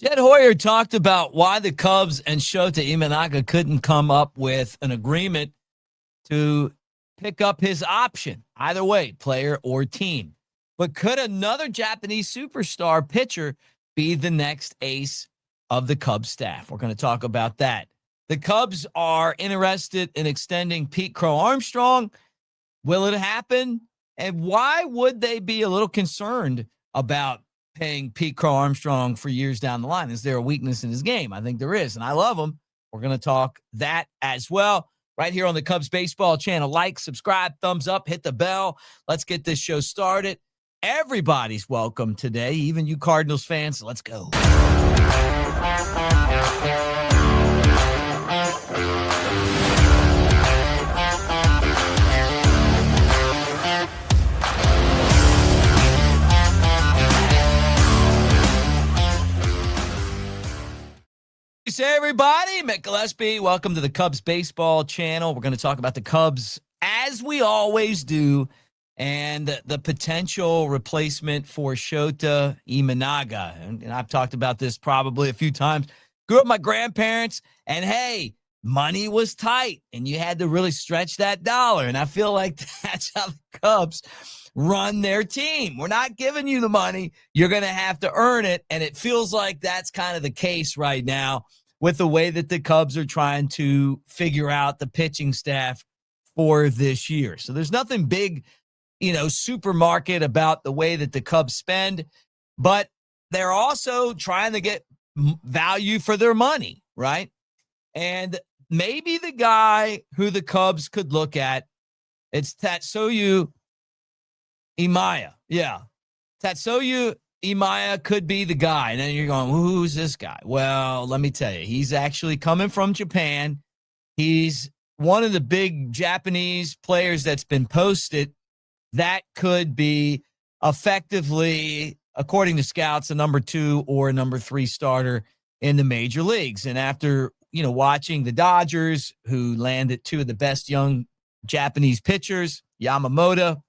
Jed Hoyer talked about why the Cubs and Shōta Imai couldn't come up with an agreement to pick up his option, either way, player or team. But could another Japanese superstar pitcher be the next ace of the Cubs staff? We're going to talk about that. The Cubs are interested in extending Pete Crow-Armstrong. Will it happen? And why would they be a little concerned about paying Pete Crow-Armstrong for years down the line? Is there a weakness in his game? I think there is, and I love him. We're going to talk that as well right here on the Cubs Baseball channel. Like, subscribe, thumbs up, hit the bell. Let's get this show started. Everybody's welcome today, even you Cardinals fans. So let's go. Hey, everybody, Mick Nation. Welcome to the Cubs Baseball channel. We're going to talk about the Cubs, as we always do, and the potential replacement for Shōta Imai. And I've talked about this probably a few times. Grew up with my grandparents, and hey, money was tight, and you had to really stretch that dollar. And I feel like that's how the Cubs run their team. We're not giving you the money. You're going to have to earn it, and it feels like that's kind of the case right now with the way that the Cubs are trying to figure out the pitching staff for this year. So there's nothing big, supermarket about the way that the Cubs spend, but they're also trying to get value for their money, right? And maybe the guy who the Cubs could look at, it's Tatsuya Imai. Yeah. Tatsuya Imai could be the guy. And then you're going, who's this guy? Well, let me tell you, he's actually coming from Japan. He's one of the big Japanese players that's been posted that could be effectively, according to scouts, a number 2 or a number 3 starter in the major leagues. And after, watching the Dodgers, who landed 2 of the best young Japanese pitchers, Yamamoto,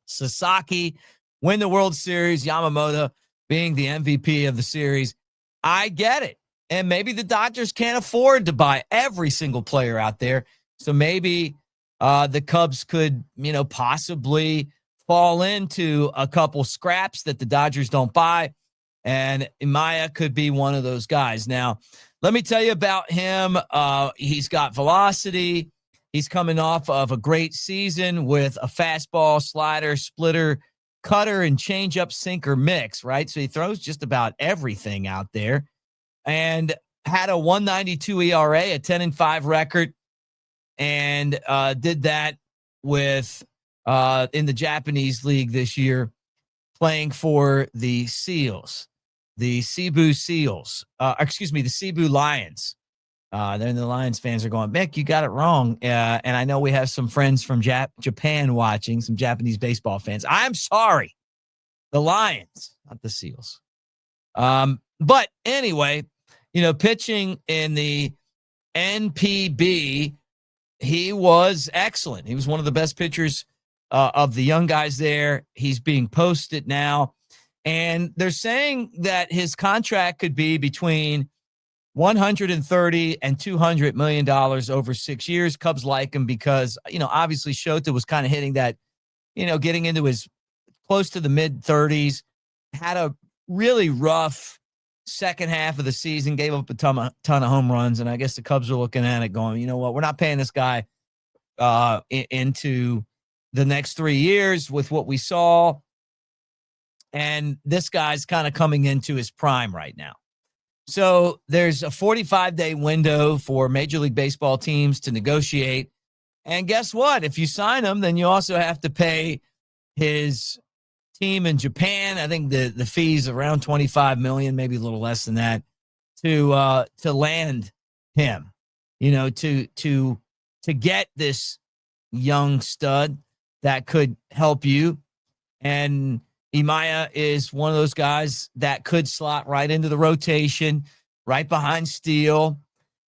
Sasaki, win the World Series, Yamamoto being the MVP of the series. I get it. And maybe the Dodgers can't afford to buy every single player out there. So maybe the Cubs could, possibly fall into a couple scraps that the Dodgers don't buy. And Imai could be one of those guys. Now, let me tell you about him. He's got velocity. He's coming off of a great season with a fastball, slider, splitter, cutter, and changeup sinker mix, right? So he throws just about everything out there, and had a 1.92 ERA, a 10-5 record, and did that with in the Japanese league this year, playing for the Seals, the Cebu Seals, the Cebu Lions. Then the Lions fans are going, Mick, you got it wrong. And I know we have some friends from Japan watching, some Japanese baseball fans. I'm sorry. The Lions, not the Seals. But anyway, pitching in the NPB, he was excellent. He was one of the best pitchers of the young guys there. He's being posted now. And they're saying that his contract could be between $130 and $200 million over 6 years. Cubs like him because, obviously Shōta was kind of hitting that, getting into his close to the mid-30s, had a really rough second half of the season, gave up a ton of home runs, and I guess the Cubs are looking at it going, you know what, we're not paying this guy into the next 3 years with what we saw, and this guy's kind of coming into his prime right now. So there's a 45-day window for Major League Baseball teams to negotiate. And guess what? If you sign him, then you also have to pay his team in Japan. I think the fee's around $25 million, maybe a little less than that, to land him, to get this young stud that could help you. And Imai is one of those guys that could slot right into the rotation, right behind Steele.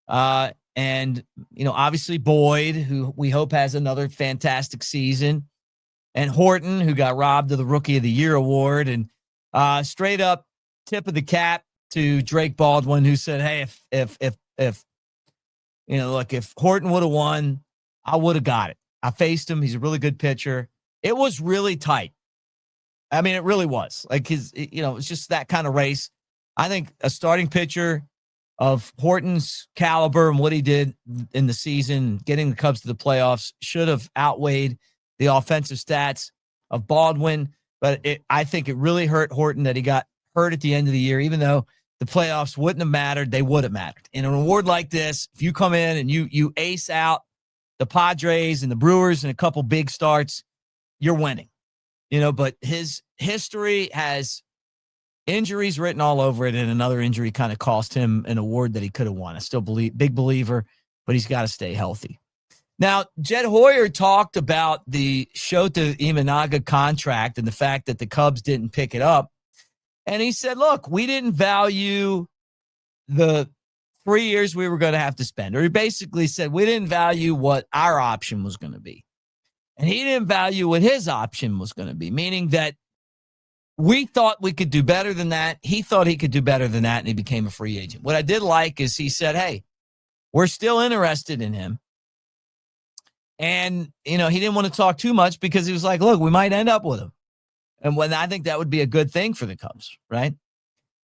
And, obviously Boyd, who we hope has another fantastic season, and Horton, who got robbed of the Rookie of the Year award. And straight up tip of the cap to Drake Baldwin, who said, "Hey, if look, if Horton would have won, I would have got it. I faced him. He's a really good pitcher. It was really tight. I mean, it really was. Like it's just that kind of race. I think a starting pitcher of Horton's caliber and what he did in the season, getting the Cubs to the playoffs, should have outweighed the offensive stats of Baldwin. But I think it really hurt Horton that he got hurt at the end of the year, even though the playoffs wouldn't have mattered. They would have mattered. In an award like this, if you come in and you ace out the Padres and the Brewers and a couple big starts, you're winning. But his history has injuries written all over it, and another injury kind of cost him an award that he could have won. I still big believer, but he's got to stay healthy. Now, Jed Hoyer talked about the Shōta Imai contract and the fact that the Cubs didn't pick it up. And he said, look, we didn't value the 3 years we were going to have to spend. Or he basically said we didn't value what our option was going to be. And he didn't value what his option was going to be, meaning that we thought we could do better than that. He thought he could do better than that, and he became a free agent. What I did like is he said, hey, we're still interested in him. And, he didn't want to talk too much because he was like, look, we might end up with him. And when I think that would be a good thing for the Cubs, right?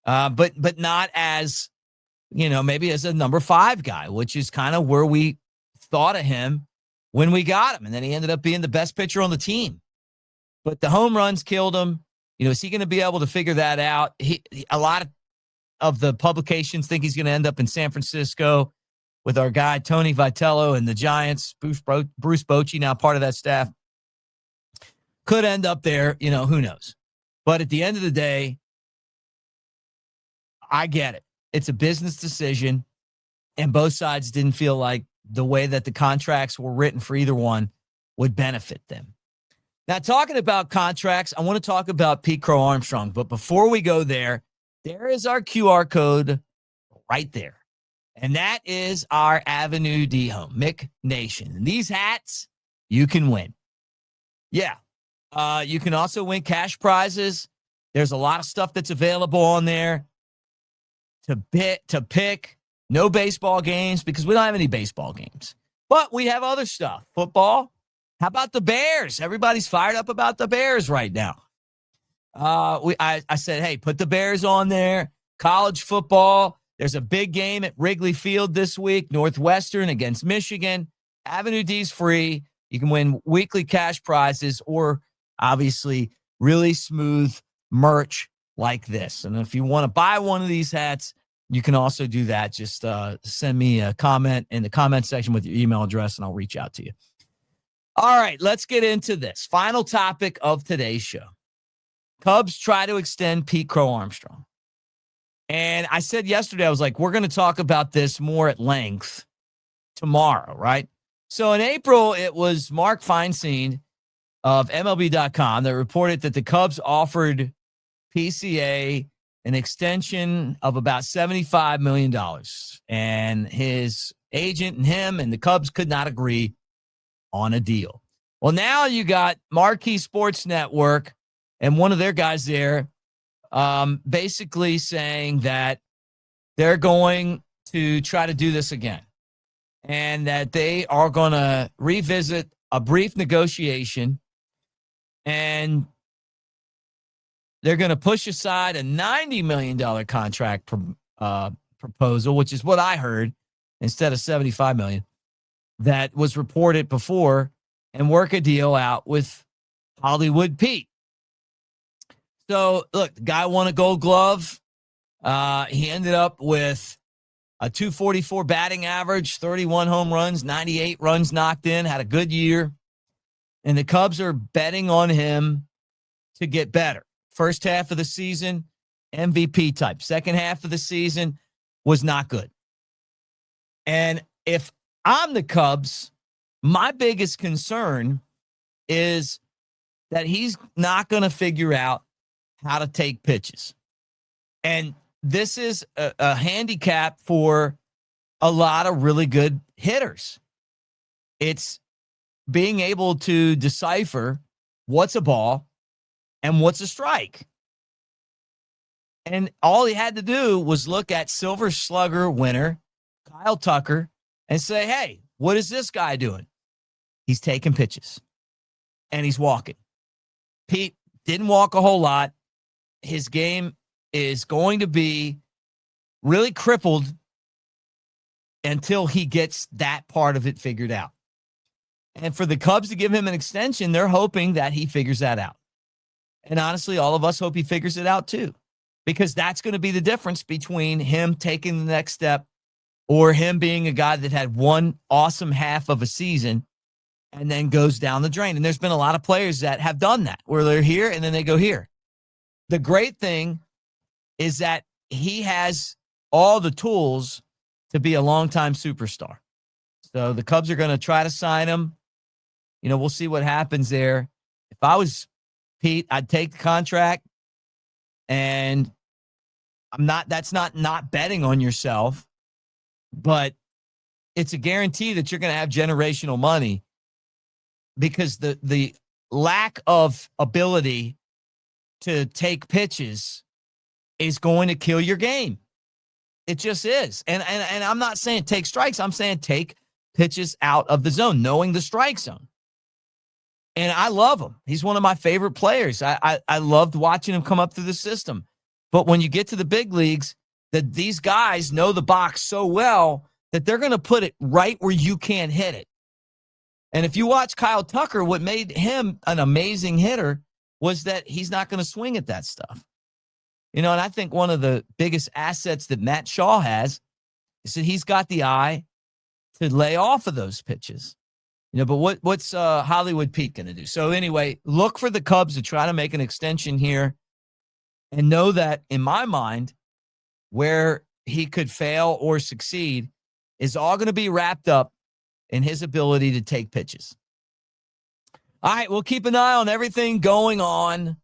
But not as, maybe as a number 5 guy, which is kind of where we thought of him when we got him. And then he ended up being the best pitcher on the team. But the home runs killed him. Is he going to be able to figure that out? A lot of the publications think he's going to end up in San Francisco with our guy, Tony Vitello, and the Giants. Bruce Bochy, now part of that staff. Could end up there, who knows? But at the end of the day, I get it. It's a business decision, and both sides didn't feel like the way that the contracts were written for either one would benefit them. Now, talking about contracts, I want to talk about Pete Crow-Armstrong. But before we go there, there is our QR code right there. And that is our AveD home, Mick Nation. And these hats, you can win. Yeah. You can also win cash prizes. There's a lot of stuff that's available on there to pick. No baseball games because we don't have any baseball games. But we have other stuff. Football. How about the Bears? Everybody's fired up about the Bears right now. I said, hey, put the Bears on there. College football. There's a big game at Wrigley Field this week. Northwestern against Michigan. AveD's free. You can win weekly cash prizes or obviously really smooth merch like this. And if you want to buy one of these hats, you can also do that. Just send me a comment in the comment section with your email address, and I'll reach out to you. All right, let's get into this. Final topic of today's show. Cubs try to extend Pete Crow-Armstrong. And I said yesterday, I was like, we're going to talk about this more at length tomorrow, right? So in April, it was Mark Feinstein of MLB.com that reported that the Cubs offered PCA an extension of about $75 million. And his agent and him and the Cubs could not agree on a deal. Well, now you got Marquee Sports Network and one of their guys there basically saying that they're going to try to do this again and that they are going to revisit a brief negotiation and they're going to push aside a $90 million contract proposal, which is what I heard, instead of $75 million that was reported before, and work a deal out with Hollywood Pete. So, look, the guy won a Gold Glove. He ended up with a .244 batting average, 31 home runs, 98 runs knocked in, had a good year. And the Cubs are betting on him to get better. First half of the season, MVP type. Second half of the season was not good. And if I'm the Cubs, my biggest concern is that he's not going to figure out how to take pitches. And this is a handicap for a lot of really good hitters. It's being able to decipher what's a ball and what's a strike. And all he had to do was look at Silver Slugger winner Kyle Tucker and say, hey, what is this guy doing? He's taking pitches and he's walking. Pete didn't walk a whole lot. His game is going to be really crippled until he gets that part of it figured out. And for the Cubs to give him an extension, they're hoping that he figures that out. And honestly, all of us hope he figures it out too, because that's going to be the difference between him taking the next step or him being a guy that had one awesome half of a season and then goes down the drain. And there's been a lot of players that have done that, where they're here and then they go here. The great thing is that he has all the tools to be a longtime superstar. So the Cubs are going to try to sign him. You know, we'll see what happens there. If I was Pete, I'd take the contract, and that's not betting on yourself, but it's a guarantee that you're going to have generational money, because the lack of ability to take pitches is going to kill your game. It just is. And I'm not saying take strikes. I'm saying take pitches out of the zone, knowing the strike zone. And I love him. He's one of my favorite players. I loved watching him come up through the system. But when you get to the big leagues, that these guys know the box so well that they're going to put it right where you can't hit it. And if you watch Kyle Tucker, what made him an amazing hitter was that he's not going to swing at that stuff. You know, and I think one of the biggest assets that Matt Shaw has is that he's got the eye to lay off of those pitches. You know, but what's Hollywood Pete going to do? So anyway, look for the Cubs to try to make an extension here, and know that in my mind, where he could fail or succeed is all going to be wrapped up in his ability to take pitches. All right, we'll keep an eye on everything going on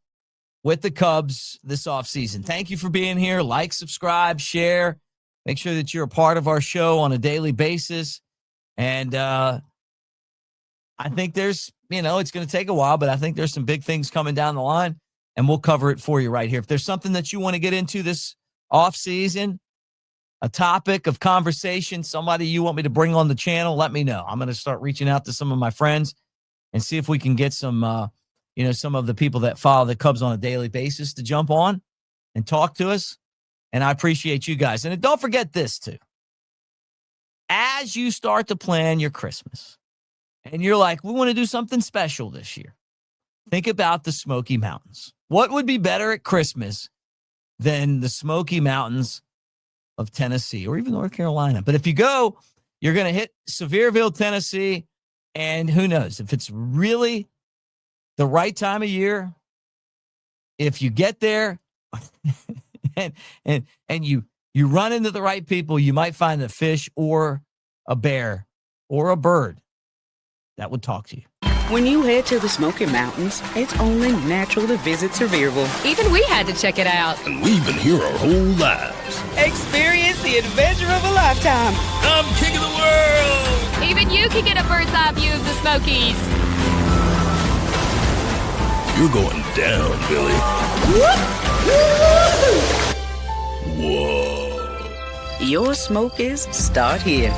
with the Cubs this offseason. Thank you for being here. Like, subscribe, share. Make sure that you're a part of our show on a daily basis. And I think there's, it's going to take a while, but I think there's some big things coming down the line, and we'll cover it for you right here. If there's something that you want to get into this offseason, a topic of conversation, somebody you want me to bring on the channel, let me know. I'm going to start reaching out to some of my friends and see if we can get some, some of the people that follow the Cubs on a daily basis to jump on and talk to us. And I appreciate you guys. And don't forget this too. As you start to plan your Christmas and you're like, we want to do something special this year, think about the Smoky Mountains. What would be better at Christmas than the Smoky Mountains of Tennessee or even North Carolina? But if you go, you're going to hit Sevierville, Tennessee. And who knows if it's really the right time of year. If you get there and you run into the right people, you might find a fish or a bear or a bird that would talk to you. When you head to the Smoky Mountains, it's only natural to visit Sevierville. Even we had to check it out. And we've been here our whole lives. Experience the adventure of a lifetime. I'm king of the world. Even you can get a bird's eye view of the Smokies. You're going down, Billy. Whoa. Your Smokies start here.